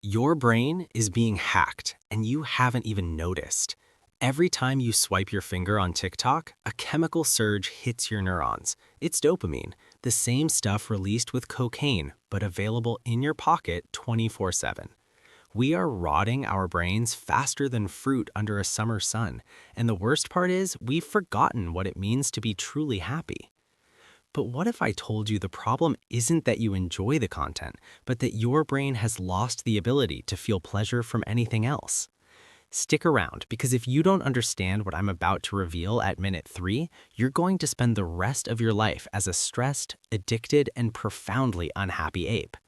Your brain is being hacked and you haven't even noticed. Every time you swipe your finger on TikTok, a chemical surge hits your neurons. It's dopamine, the same stuff released with cocaine, but available in your pocket 24/7. We are rotting our brains faster than fruit under a summer sun, and the worst part is we've forgotten what it means to be truly happy. But what if I told you the problem isn't that you enjoy the content, but that your brain has lost the ability to feel pleasure from anything else? Stick around, because if you don't understand what I'm about to reveal at minute 3, you're going to spend the rest of your life as a stressed, addicted, and profoundly unhappy ape.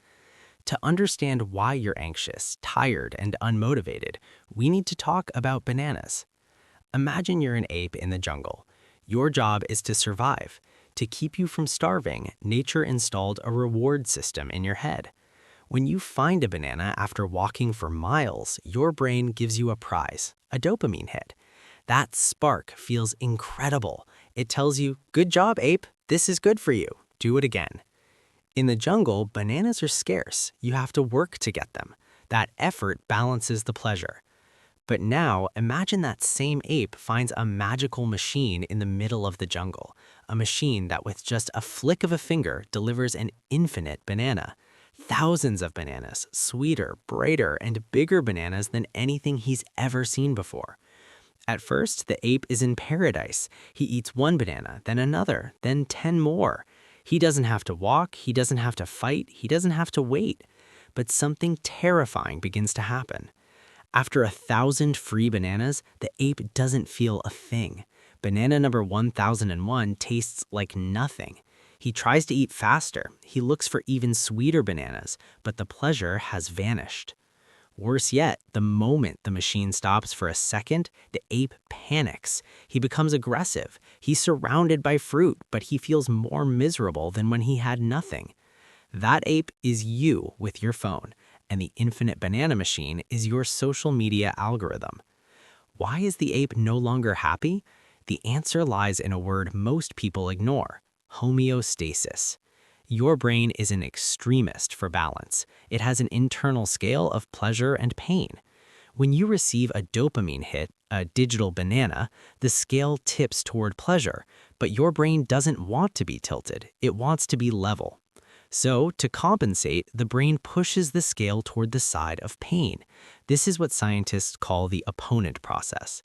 To understand why you're anxious, tired, and unmotivated, we need to talk about bananas. Imagine you're an ape in the jungle. Your job is to survive. To keep you from starving, nature installed a reward system in your head. When you find a banana after walking for miles, your brain gives you a prize, a dopamine hit. That spark feels incredible. It tells you, "Good job, ape. This is good for you. Do it again." In the jungle, bananas are scarce. You have to work to get them. That effort balances the pleasure. But now, imagine that same ape finds a magical machine in the middle of the jungle, a machine that with just a flick of a finger delivers an infinite banana. Thousands of bananas, sweeter, brighter, and bigger bananas than anything he's ever seen before. At first, the ape is in paradise. He eats one banana, then another, then 10 more. He doesn't have to walk, he doesn't have to fight, he doesn't have to wait. But something terrifying begins to happen. After 1,000 free bananas, the ape doesn't feel a thing. Banana number 1001 tastes like nothing. He tries to eat faster. He looks for even sweeter bananas, but the pleasure has vanished. Worse yet, the moment the machine stops for a second, the ape panics. He becomes aggressive. He's surrounded by fruit, but he feels more miserable than when he had nothing. That ape is you with your phone, and the infinite banana machine is your social media algorithm. Why is the ape no longer happy? The answer lies in a word most people ignore: homeostasis. Your brain is an extremist for balance. It has an internal scale of pleasure and pain. When you receive a dopamine hit, a digital banana, the scale tips toward pleasure, but your brain doesn't want to be tilted. It wants to be level. So, to compensate, the brain pushes the scale toward the side of pain. This is what scientists call the opponent process.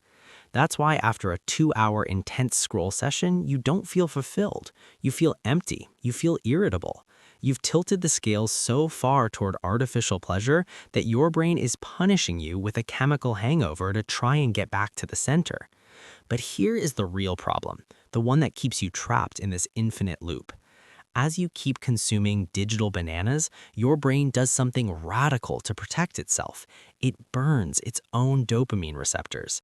That's why after a 2-hour intense scroll session, you don't feel fulfilled. You feel empty. You feel irritable. You've tilted the scales so far toward artificial pleasure that your brain is punishing you with a chemical hangover to try and get back to the center. But here is the real problem, the one that keeps you trapped in this infinite loop. As you keep consuming digital bananas, your brain does something radical to protect itself. It burns its own dopamine receptors.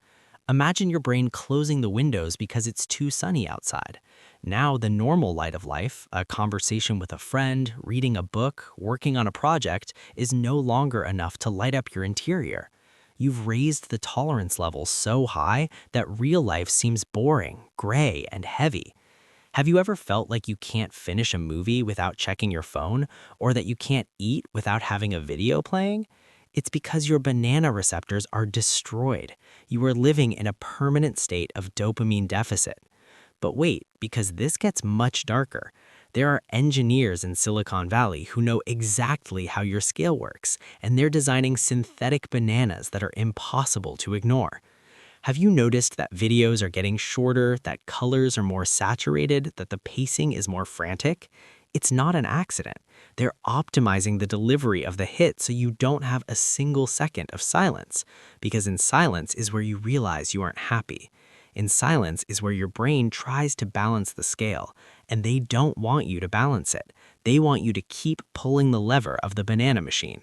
Imagine your brain closing the windows because it's too sunny outside. Now the normal light of life, a conversation with a friend, reading a book, working on a project, is no longer enough to light up your interior. You've raised the tolerance level so high that real life seems boring, gray, and heavy. Have you ever felt like you can't finish a movie without checking your phone, or that you can't eat without having a video playing? It's because your banana receptors are destroyed. You are living in a permanent state of dopamine deficit. But wait, because this gets much darker. There are engineers in Silicon Valley who know exactly how your scale works, and they're designing synthetic bananas that are impossible to ignore. Have you noticed that videos are getting shorter, that colors are more saturated, that the pacing is more frantic? It's not an accident. They're optimizing the delivery of the hit so you don't have a single second of silence, because in silence is where you realize you aren't happy. In silence is where your brain tries to balance the scale, and they don't want you to balance it. They want you to keep pulling the lever of the banana machine.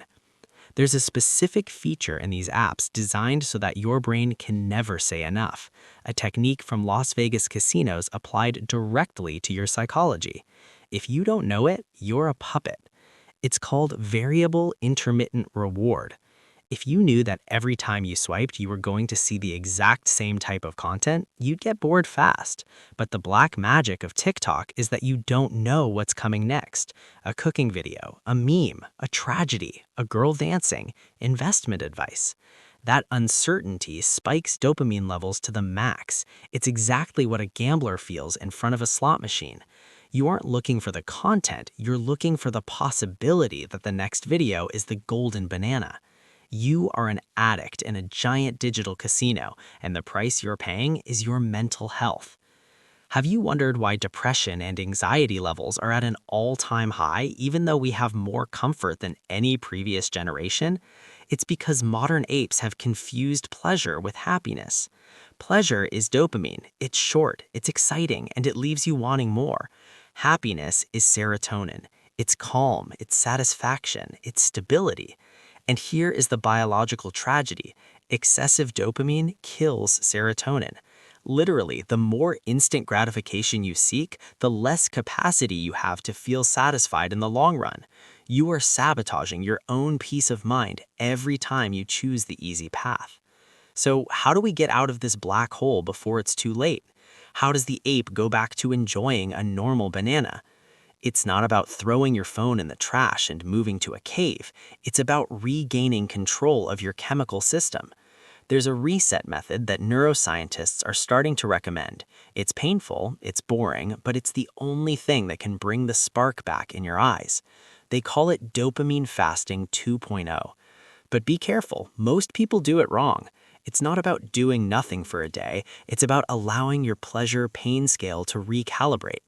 There's a specific feature in these apps designed so that your brain can never say enough, a technique from Las Vegas casinos applied directly to your psychology. If you don't know it, you're a puppet. It's called variable intermittent reward. If you knew that every time you swiped, you were going to see the exact same type of content, you'd get bored fast. But the black magic of TikTok is that you don't know what's coming next. A cooking video, a meme, a tragedy, a girl dancing, investment advice. That uncertainty spikes dopamine levels to the max. It's exactly what a gambler feels in front of a slot machine. You aren't looking for the content, you're looking for the possibility that the next video is the golden banana. You are an addict in a giant digital casino, and the price you're paying is your mental health. Have you wondered why depression and anxiety levels are at an all-time high even though we have more comfort than any previous generation? It's because modern apes have confused pleasure with happiness. Pleasure is dopamine. It's short, it's exciting, and it leaves you wanting more. Happiness is serotonin. It's calm, it's satisfaction, it's stability. And here is the biological tragedy. Excessive dopamine kills serotonin. Literally, the more instant gratification you seek, the less capacity you have to feel satisfied in the long run. You are sabotaging your own peace of mind every time you choose the easy path. So, how do we get out of this black hole before it's too late? How does the ape go back to enjoying a normal banana? It's not about throwing your phone in the trash and moving to a cave. It's about regaining control of your chemical system. There's a reset method that neuroscientists are starting to recommend. It's painful, it's boring, but it's the only thing that can bring the spark back in your eyes. They call it dopamine fasting 2.0. But be careful, most people do it wrong. It's not about doing nothing for a day, it's about allowing your pleasure-pain scale to recalibrate.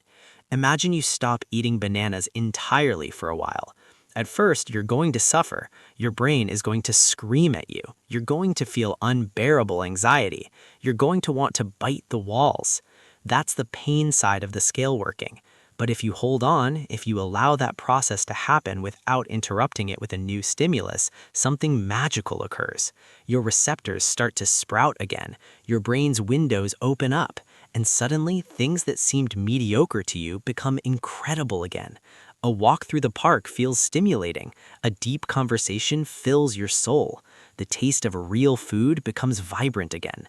Imagine you stop eating bananas entirely for a while. At first, you're going to suffer. Your brain is going to scream at you. You're going to feel unbearable anxiety. You're going to want to bite the walls. That's the pain side of the scale working. But if you hold on, if you allow that process to happen without interrupting it with a new stimulus, something magical occurs. Your receptors start to sprout again. Your brain's windows open up. And suddenly, things that seemed mediocre to you become incredible again. A walk through the park feels stimulating. A deep conversation fills your soul. The taste of real food becomes vibrant again.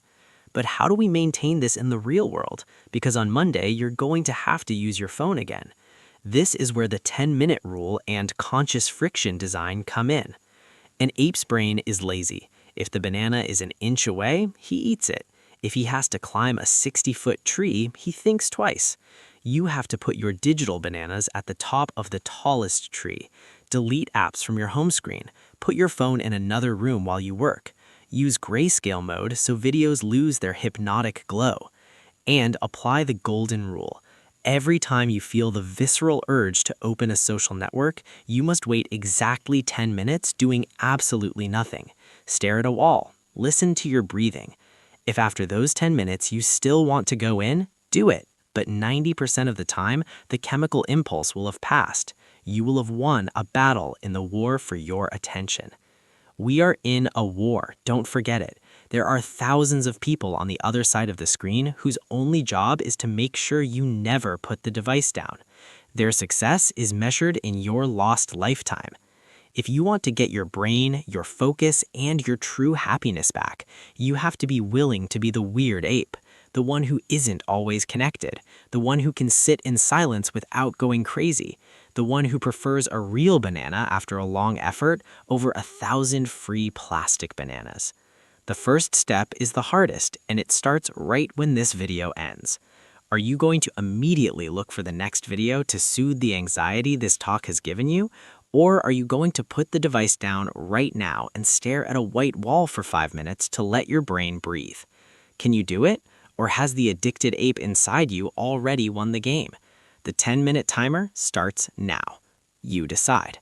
But how do we maintain this in the real world? Because on Monday, you're going to have to use your phone again. This is where the 10-minute rule and conscious friction design come in. An ape's brain is lazy. If the banana is an inch away, he eats it. If he has to climb a 60-foot tree, he thinks twice. You have to put your digital bananas at the top of the tallest tree. Delete apps from your home screen. Put your phone in another room while you work. Use grayscale mode so videos lose their hypnotic glow. And apply the golden rule. Every time you feel the visceral urge to open a social network, you must wait exactly 10 minutes doing absolutely nothing. Stare at a wall. Listen to your breathing. If after those 10 minutes you still want to go in, do it. But 90% of the time, the chemical impulse will have passed. You will have won a battle in the war for your attention. We are in a war, don't forget it. There are thousands of people on the other side of the screen whose only job is to make sure you never put the device down. Their success is measured in your lost lifetime. If you want to get your brain, your focus, and your true happiness back, you have to be willing to be the weird ape, the one who isn't always connected, the one who can sit in silence without going crazy, the one who prefers a real banana after a long effort over 1,000 free plastic bananas. The first step is the hardest, and it starts right when this video ends. Are you going to immediately look for the next video to soothe the anxiety this talk has given you? Or are you going to put the device down right now and stare at a white wall for 5 minutes to let your brain breathe? Can you do it? Or has the addicted ape inside you already won the game? The 10-minute timer starts now. You decide.